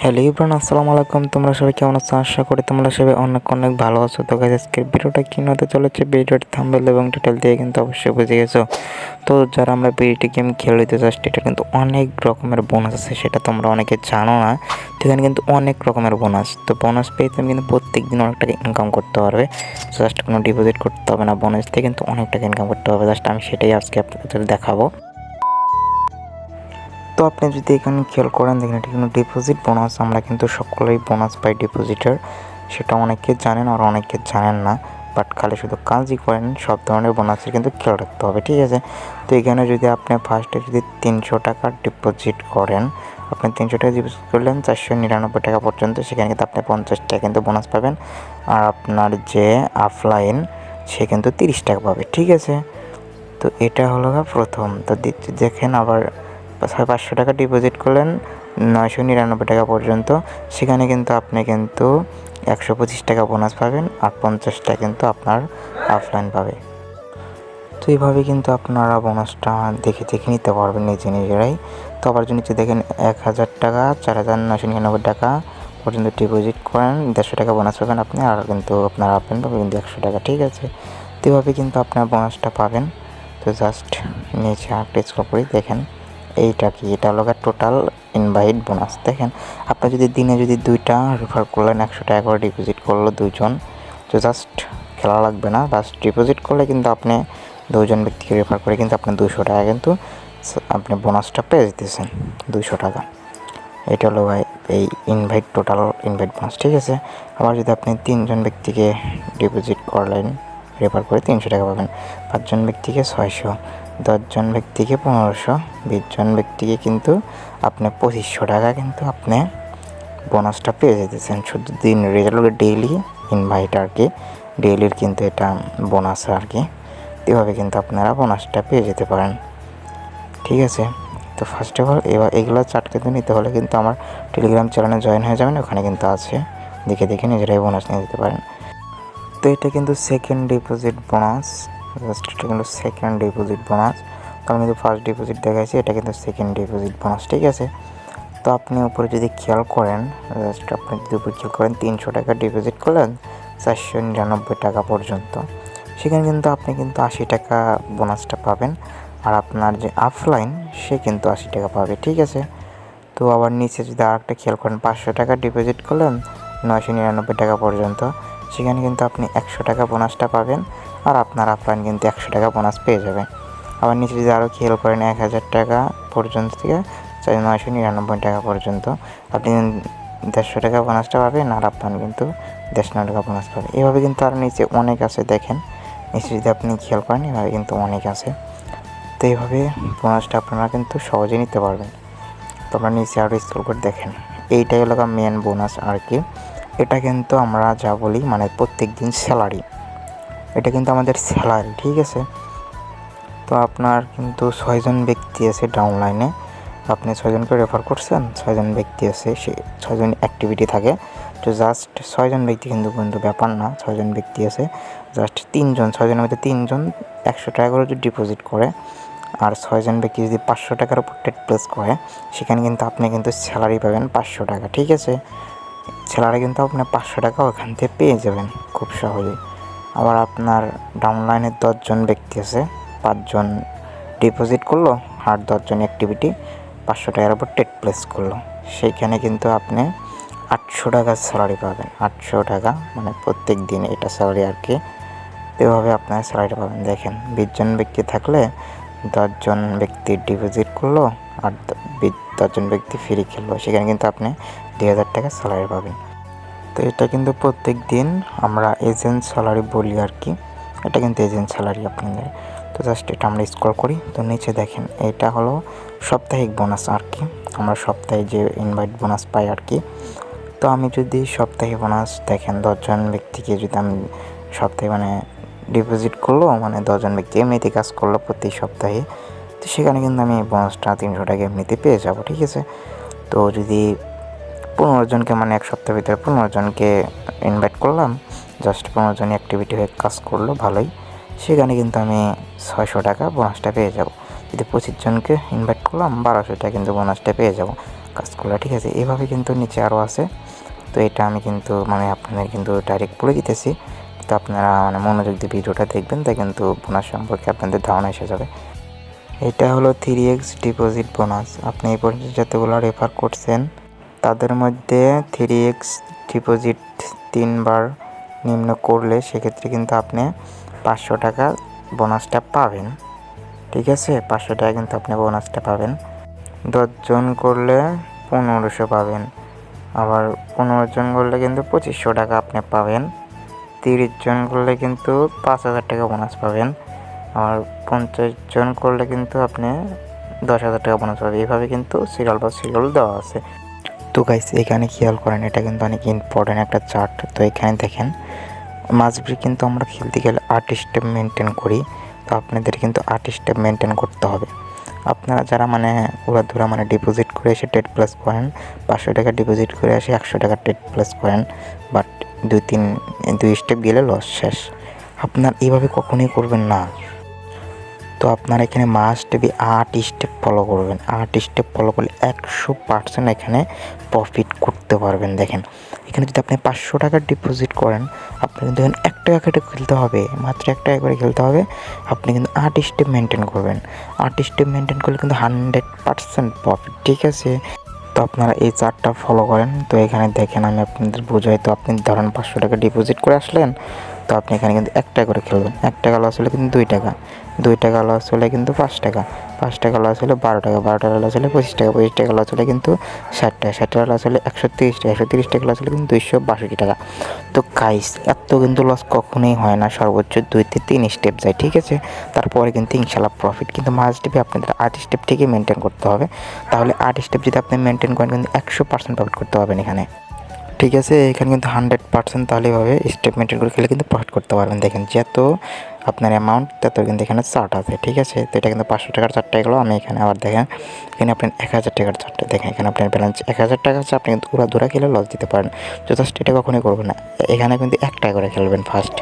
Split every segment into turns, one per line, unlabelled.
Hello Ibran, আসসালামু আলাইকুম। তোমরা সবাই কেমন আছো? আশা করি তোমরা সবাই অনেক অনেক ভালো আছো। তো গাইস, আজকের ভিডিওটা কি হতে চলেছে, ভিডিওর থাম্বনেল এবং টাইটেল দিয়ে কিন্তু অবশ্যই বুঝে গেছো। তো যারা আমরা বিডিটি গেম খেলতে চাচ্ছি, এটা কিন্তু অনেক রকমের বোনাস আছে, সেটা তোমরা অনেকে জানো না। তো এখানে কিন্তু অনেক রকমের বোনাস, তো বোনাস পেয়ে তুমি কিন্তু প্রত্যেক দিন অনেক টাকা ইনকাম করতে পারবে। জাস্ট কোনো ডিপোজিট করতে হবে না, বোনাস থেকে কিন্তু অনেক টাকা ইনকাম করতে হবে। জাস্ট আমি সেটাই আজকে আপনাদের দেখাবো। তো আপনি যদি এখানে খেয়াল করেন, দেখেন এটা কিন্তু ডিপোজিট বোনাস। আমরা কিন্তু সকলেই বোনাস পাই ডিপোজিটের, সেটা অনেকে জানেন আর অনেকে জানেন না। বাট খালি শুধু কাজই করেন, সব ধরনের বোনাসের কিন্তু খেয়াল রাখতে হবে, ঠিক আছে? তো এখানে যদি আপনি ফার্স্টে যদি 300 টাকা ডিপোজিট করেন, আপনি 300 টাকা ডিপোজিট করলেন 499 টাকা পর্যন্ত, সেখানে কিন্তু আপনি 50 টাকা কিন্তু বোনাস পাবেন। আর আপনার যে অফলাইন, সে কিন্তু 30 টাকা পাবে, ঠিক আছে? তো এটা হলো প্রথম। তো দেখেন আবার 500 টাকা ডিপোজিট করলেন 999 টাকা পর্যন্ত, সেখানে কিন্তু আপনি কিন্তু 125 টাকা বোনাস পাবেন আর 50 টাকা কিন্তু আপনার অফলাইন পাবে। তো এইভাবে কিন্তু আপনারা বোনাসটা দেখে দেখে নিতে পারবেন নিজেরাই। তো আবার যদি নিচে দেখেন 1000 টাকা 4999 টাকা পর্যন্ত ডিপোজিট করেন, 150 টাকা বোনাস পাবেন আপনি, আর কিন্তু আপনার অফলাইন পাবেন কিন্তু 100 টাকা, ঠিক আছে? তো এইভাবে কিন্তু আপনার বোনাসটা পাবেন। তো জাস্ট নিচে একটা স্ক্রল করি, দেখেন এইটা কি, এটা হলো টোটাল ইনভাইট বোনাস। দেখেন আপনি যদি দিনে যদি 2টা রেফার করলেন, 100 টাকা করে ডিপোজিট করলো 2জন, তো জাস্ট খেলা লাগবে না, জাস্ট ডিপোজিট করলে কিন্তু আপনি 2জন ব্যক্তিকে রেফার করে কিন্তু আপনি 200 টাকা কিন্তু আপনি বোনাসটা পেয়ে যেতেছেন, 200 টাকা। এটা হলো ভাই এই টোটাল ইনভাইট বোনাস, ঠিক আছে? আবার যদি আপনি 3জন ব্যক্তিকে ডিপোজিট করলেন, রেফার করে 300 টাকা পাবেন, 5জন ব্যক্তিকে 600, 10জন ব্যক্তিকে 1500, 20জন ব্যক্তিকে কিন্তু আপনি 2500 টাকা কিন্তু আপনি বোনাসটা পেয়ে যেতেছেন। শুধু দিন রেজাল্ট ডেইলি ইনভাইট আর কি, ডেইলির কিন্তু এটা বোনাস আর কি। এভাবে কিন্তু আপনারা বোনাসটা পেয়ে যেতে পারেন, ঠিক আছে? তো ফার্স্ট অফ অল এগুলো চার্ট কিন্তু নিতে হলে কিন্তু আমার টেলিগ্রাম চ্যানেলে জয়েন হয়ে যাবেন, ওখানে কিন্তু আছে, দেখে দেখে নিজেরাই বোনাস নিয়ে যেতে পারেন। তো এটা কিন্তু সেকেন্ড ডিপোজিট বোনাস, জাস্ট এটা কিন্তু সেকেন্ড ডিপোজিট বোনাস। তো আমি কিন্তু ফার্স্ট ডিপোজিট দেখাইছি, এটা কিন্তু সেকেন্ড ডিপোজিট বোনাস, ঠিক আছে? তো আপনি উপরে যদি খেয়াল করেন, জাস্ট আপনি যদি উপরে খেয়াল করেন 300 টাকা ডিপোজিট করলেন 499 টাকা পর্যন্ত, সেখানে কিন্তু আপনি কিন্তু 80 টাকা বোনাসটা পাবেন। আর আপনার যে অফলাইন, সে কিন্তু 80 টাকা পাবে, ঠিক আছে? তো আবার নিচে যদি আরেকটা খেয়াল করেন, 500 টাকা ডিপোজিট করলেন 999 টাকা পর্যন্ত, সেখানে কিন্তু আপনি 100 টাকা বোনাসটা পাবেন আর আপনার অফলাইন কিন্তু 100 টাকা বোনাস পেয়ে যাবে। আবার নিচে যদি আরও খেয়াল করেন 1000 টাকা পর্যন্ত থেকে 999 টাকা পর্যন্ত, আপনি 150 টাকা বোনাসটা পাবেন আর আপনার কিন্তু 150 টাকা বোনাস পাবে। এভাবে কিন্তু আর নিচে অনেক আছে, দেখেন নিচে যদি আপনি খেয়াল করেন, এভাবে কিন্তু অনেক আছে। তো এইভাবে বোনাসটা আপনারা কিন্তু সহজে নিতে পারবেন। তো আমরা নিচে আরও স্ক্রল করে দেখেন, এইটাই হলো মেন বোনাস আর কি। এটা কিন্তু আমরা যা বলি মানে প্রত্যেক দিন স্যালারি, এটা কিন্তু আমাদের স্যালারি, ঠিক আছে? তো আপনার কিন্তু 6জন ব্যক্তি আছে ডাউনলাইনে, আপনি 6জনকে রেফার করছেন, 6জন ব্যক্তি আছে, সে 6জন অ্যাক্টিভিটি থাকে। তো জাস্ট 6জন ব্যক্তি কিন্তু ব্যাপার না, 6জন ব্যক্তি আছে, জাস্ট 3জন, 6জনের মধ্যে 3জন 100 টাকা করে যদি ডিপোজিট করে, আর 6জন ব্যক্তি যদি 500 টাকার উপর ট্রেড প্লেস করে, সেখানে কিন্তু আপনি কিন্তু স্যালারি পাবেন 500 টাকা, ঠিক আছে? স্যালারি কিন্তু আপনি 500 টাকা ওখান থেকে পেয়ে যাবেন খুব সহজেই। আবার আপনার ডাউনলাইনে 10জন ব্যক্তি আছে, 5জন ডিপোজিট করলো আর 10জন অ্যাক্টিভিটি 500 টাকার উপর ট্রেড প্লেস করলো, সেইখানে কিন্তু আপনি 800 টাকার স্যালারি পাবেন। 800 টাকা মানে প্রত্যেক দিন এটা স্যালারি আর কি। এভাবে আপনার স্যালারিটা পাবেন। দেখেন 20জন ব্যক্তি থাকলে 10জন ব্যক্তি ডিপোজিট করলো আর 10জন ব্যক্তি ফ্রি খেললো, সেখানে কিন্তু আপনি 2000 টাকা স্যালারি পাবেন। তো এটা কিন্তু প্রত্যেক দিন আমরা এজেন্ট স্যালারি বলি আর কি, এটা কিন্তু এজেন্ট স্যালারি আপনাদের। তো জাস্ট এটা আমরা স্ক্রল করি, তো নিচে দেখেন এটা হলো সাপ্তাহিক বোনাস আর কি, আমরা সপ্তাহে যে ইনভাইট বোনাস পাই আর কি। তো আমি যদি সপ্তাহে বোনাস দেখেন 10জন ব্যক্তিকে যদি আমি সপ্তাহে মানে ডিপোজিট করলো, মানে 10জন ব্যক্তি এমনিতে কাজ করলো প্রতি সপ্তাহে, তো সেখানে কিন্তু আমি বোনাসটা 300 টাকা এমনিতে পেয়ে যাবো, ঠিক আছে? তো যদি 15 জনকে মানে এক সপ্তাহের ভিতরে 15 জনকে ইনভাইট করলাম, জাস্ট 15 জন অ্যাক্টিভিটি হয়ে কাজ করলো ভালোই, সেখানে কিন্তু আমি 600 টাকা বোনাসটা পেয়ে যাব। যদি 25 জনকে ইনভাইট করলাম 1200 টাকা কিন্তু বোনাসটা পেয়ে যাব। কাজগুলো, ঠিক আছে। এভাবে কিন্তু নিচে আরও আছে। তো এটা আমি কিন্তু মানে আপনাদের কিন্তু ডাইরেক্ট বলে দিতেছি। তো আপনারা মানে মনোযোগ দিয়ে ভিডিওটা দেখবেন, তাই কিন্তু বোনাস সম্পর্কে আপনাদের ধারণা এসে যাবে। এটা হলো 3x ডিপোজিট বোনাস। আপনি এই পর্যন্ত যতগুলো রেফার করছেন তাদের মধ্যে 3x ডিপোজিট 3 বার নিম্ন করলে সেক্ষেত্রে কিন্তু আপনি 500 টাকা বোনাসটা পাবেন, ঠিক আছে। 500 টাকা কিন্তু আপনি বোনাসটা পাবেন। 10 জন করলে 1500 পাবেন। আবার 15 জন করলে কিন্তু 2500 টাকা আপনি পাবেন। 30 জন করলে কিন্তু 5000 টাকা বোনাস পাবেন। আর 50 জন করলে কিন্তু আপনি 10,000 টাকা বোনাস পাবেন। এইভাবে কিন্তু সিরিয়াল দেওয়া আছে। তো গাইস এখানে খেয়াল করেন, এটা কিন্তু অনেক ইম্পর্টেন্ট একটা চার্ট। তো এখানে দেখেন মাঝবি কিন্তু আমরা খেলতে গেলে 8 স্টেপ মেনটেন করি। তো আপনাদের কিন্তু 8 স্টেপ মেনটেন করতে হবে। আপনারা যারা মানে উড়াধুরা মানে ডিপোজিট করে এসে টেট প্লাস করেন, 500 টাকা ডিপোজিট করে এসে 100 টাকা টেট প্লাস করেন, বাট 2 স্টেপ গেলে লস শেষ। আপনার এইভাবে কখনোই করবেন না। তো আপনারা এখানে মাস্ট বি 8 স্টেপ ফলো করবেন। 8 স্টেপ ফলো করলে 100% এখানে প্রফিট করতে পারবেন। দেখেন এখানে যদি আপনি 500 টাকা ডিপোজিট করেন, আপনি কিন্তু এখানে 1 টাকা কেটে খেলতে হবে, মাত্র 1 টাকা করে খেলতে হবে। আপনি কিন্তু 8 স্টেপ মেনটেন করবেন। 8 স্টেপ মেনটেন করলে কিন্তু 100% প্রফিট, ঠিক আছে। তো আপনারা এই চার্টটা ফলো করেন। তো এখানে দেখেন আমি আপনাদের বোঝাই। তো আপনি ধরেন 500 টাকা ডিপোজিট করে আসলেন, তো আপনি এখানে কিন্তু 1 টাকা করে খেলবেন। 1 টাকা লস হলে কিন্তু 2 টাকা, 2 টাকা লস হলে কিন্তু 5 টাকা, 5 টাকা লস হলে 12 টাকা, 12 টাকা লস হলে 25 টাকা, 25 টাকা লস হলে কিন্তু 60 টাকা, 60 টাকা লস হলে 130 টাকা, 130 টাকা লস হলে কিন্তু 262 টাকা। তো গাইস এত কিন্তু লস কখনোই হয় না, সর্বোচ্চ 2 থেকে 3 স্টেপ যায়, ঠিক আছে। তারপরে কিন্তু ইনশাল্লাহ প্রফিট। কিন্তু মাস্ট বি আপনাদের 8 স্টেপ থেকে মেনটেন করতে হবে। তাহলে 8 স্টেপ যদি আপনি মেনটেন করেন কিন্তু 100% প্রফিট করতে পারবেন এখানে, ঠিক আছে। এখানে কিন্তু 100% তাহলে হবে স্টেপ মেনটেন করে খেলে কিন্তু প্রফিট করতে পারবেন। দেখেন যত আপনার অ্যামাউন্ট তত কিন্তু এখানে চার্ট আছে, ঠিক আছে। তো এটা কিন্তু 500 টাকার চার্টটা গেলো। আমি এখানে আবার দেখেন এখানে আপনার 1000 টাকার চার্টটা দেখেন। এখানে আপনার ব্যালেন্স 1000 টাকা আছে। আপনি কিন্তু উড়াধুরা খেলে লস দিতে পারেন। জাস্ট এটা কখনোই করবেন না। এখানে কিন্তু 1 টাকা করে খেলবেন ফার্স্ট।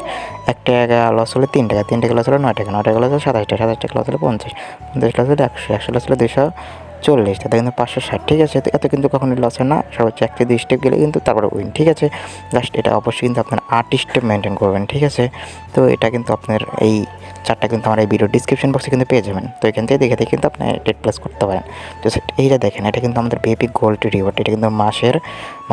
1 টাকা লস হলে 3 টাকা, 3 টাকা লস হলে 9 টাকা, 9 টাকা লস হলে 27 টাকা, 27 টাকা লস হলে 50, 50 লস হলে 100, 100 লস হলে 240, তাতে কিন্তু 560, ঠিক আছে। তো এত কিন্তু কখনোই লস হয় না। সর্বোচ্চ 1 থেকে 2 স্টেপ গেলে কিন্তু তারপরে উইন, ঠিক আছে। জাস্ট এটা অবশ্যই কিন্তু আপনার 8 স্টেপ মেনটেন করবেন, ঠিক আছে। তো এটা কিন্তু আপনার এই চারটা কিন্তু আমার এই ভিডিও ডিসক্রিপশন বক্সে কিন্তু পেয়ে যাবেন। তো এখান থেকে দেখে কিন্তু আপনি টেট প্লাস করতে পারেন। তো এইটা দেখেন, এটা কিন্তু আমাদের বেবি গোল্ড রিওয়ার্ড। এটা কিন্তু মাসের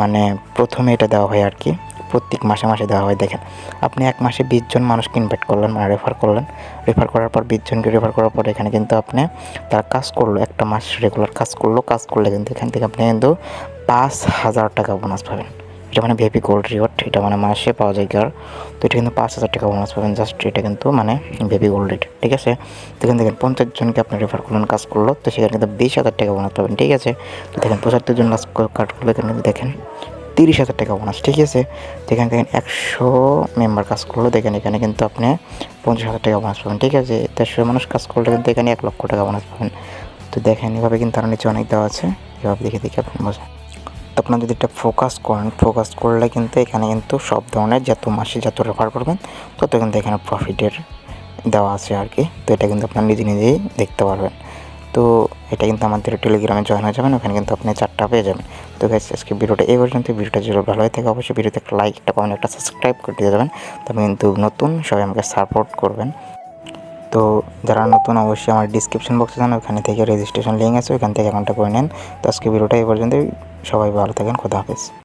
মানে প্রথমে এটা দেওয়া হয় আর কি, প্রত্যেক মাসে মাসে দেওয়া হয়। দেখেন আপনি 1 মাসে 20 জন মানুষকে ইনভাইট করলেন, মানে রেফার করলেন। রেফার করার পর 20 জনকে রেফার করার পর এখানে কিন্তু আপনি তারা কাজ করলো, একটা মাস রেগুলার কাজ করলে কিন্তু এখান থেকে আপনি কিন্তু 5000 টাকা বোনাস পাবেন। এটা মানে ভিআইপি গোল্ড রিওয়ার্ড, এটা মানে মাসে পাওয়া যায় আর। তো এটা কিন্তু 5000 টাকা বোনাস পাবেন। জাস্ট এটা কিন্তু মানে ভিআইপি গোল্ড রেট, ঠিক আছে। তো এখানে দেখেন 50 জনকে আপনি রেফার করলেন, কাজ করলো, তো সেখানে কিন্তু 20,000 টাকা বোনাস পাবেন, ঠিক আছে। তো দেখেন 75 জন কাট করলে এখানে দেখেন 30,000 টাকা বোনাস, ঠিক আছে। তো এখানে দেখেন 100 মেম্বার কাজ করলো, দেখেন এখানে কিন্তু আপনি 50,000 টাকা বোনাস পাবেন, ঠিক আছে। 150 মানুষ কাজ করলে কিন্তু এখানে 1 লক্ষ টাকা বোনাস পাবেন। তো দেখেন এভাবে কিন্তু তার নিচে অনেক দেওয়া আছে, এভাবে দেখে দেখে আপনি বোঝেন। তো আপনার যদি এটা ফোকাস করলে কিন্তু এখানে কিন্তু সব ধরনের যত মাসে যত রেফার করবেন তত কিন্তু এখানে প্রফিটের দেওয়া আছে আর কি। তো এটা কিন্তু আপনার নিজেই দেখতে পারবেন। তো এটা কিন্তু আমাদের টেলিগ্রামে জয়েন হয়ে যাবেন, ওখানে কিন্তু আপনি চার্টটা পেয়ে যাবেন। তো গাইস আজকে ভিডিওটা এই পর্যন্ত। ভিডিওটা যদি ভালো হয়ে থাকে অবশ্যই ভিডিওতে একটা লাইক, একটা কমেন্ট, একটা সাবস্ক্রাইব করে দিয়ে যাবেন। তবে কিন্তু নতুন সবাই আমাকে সাপোর্ট করবেন। তো যারা নতুন অবশ্যই আমার ডিসক্রিপশন বক্সে যান, ওখানে থেকে রেজিস্ট্রেশন লিঙ্ক আছে, ওখান থেকে অ্যাকাউন্টটা করে নেন। তো আজকে ভিডিওটা এই পর্যন্তই। সবাই ভালো থাকেন, খোদা হাফেজ।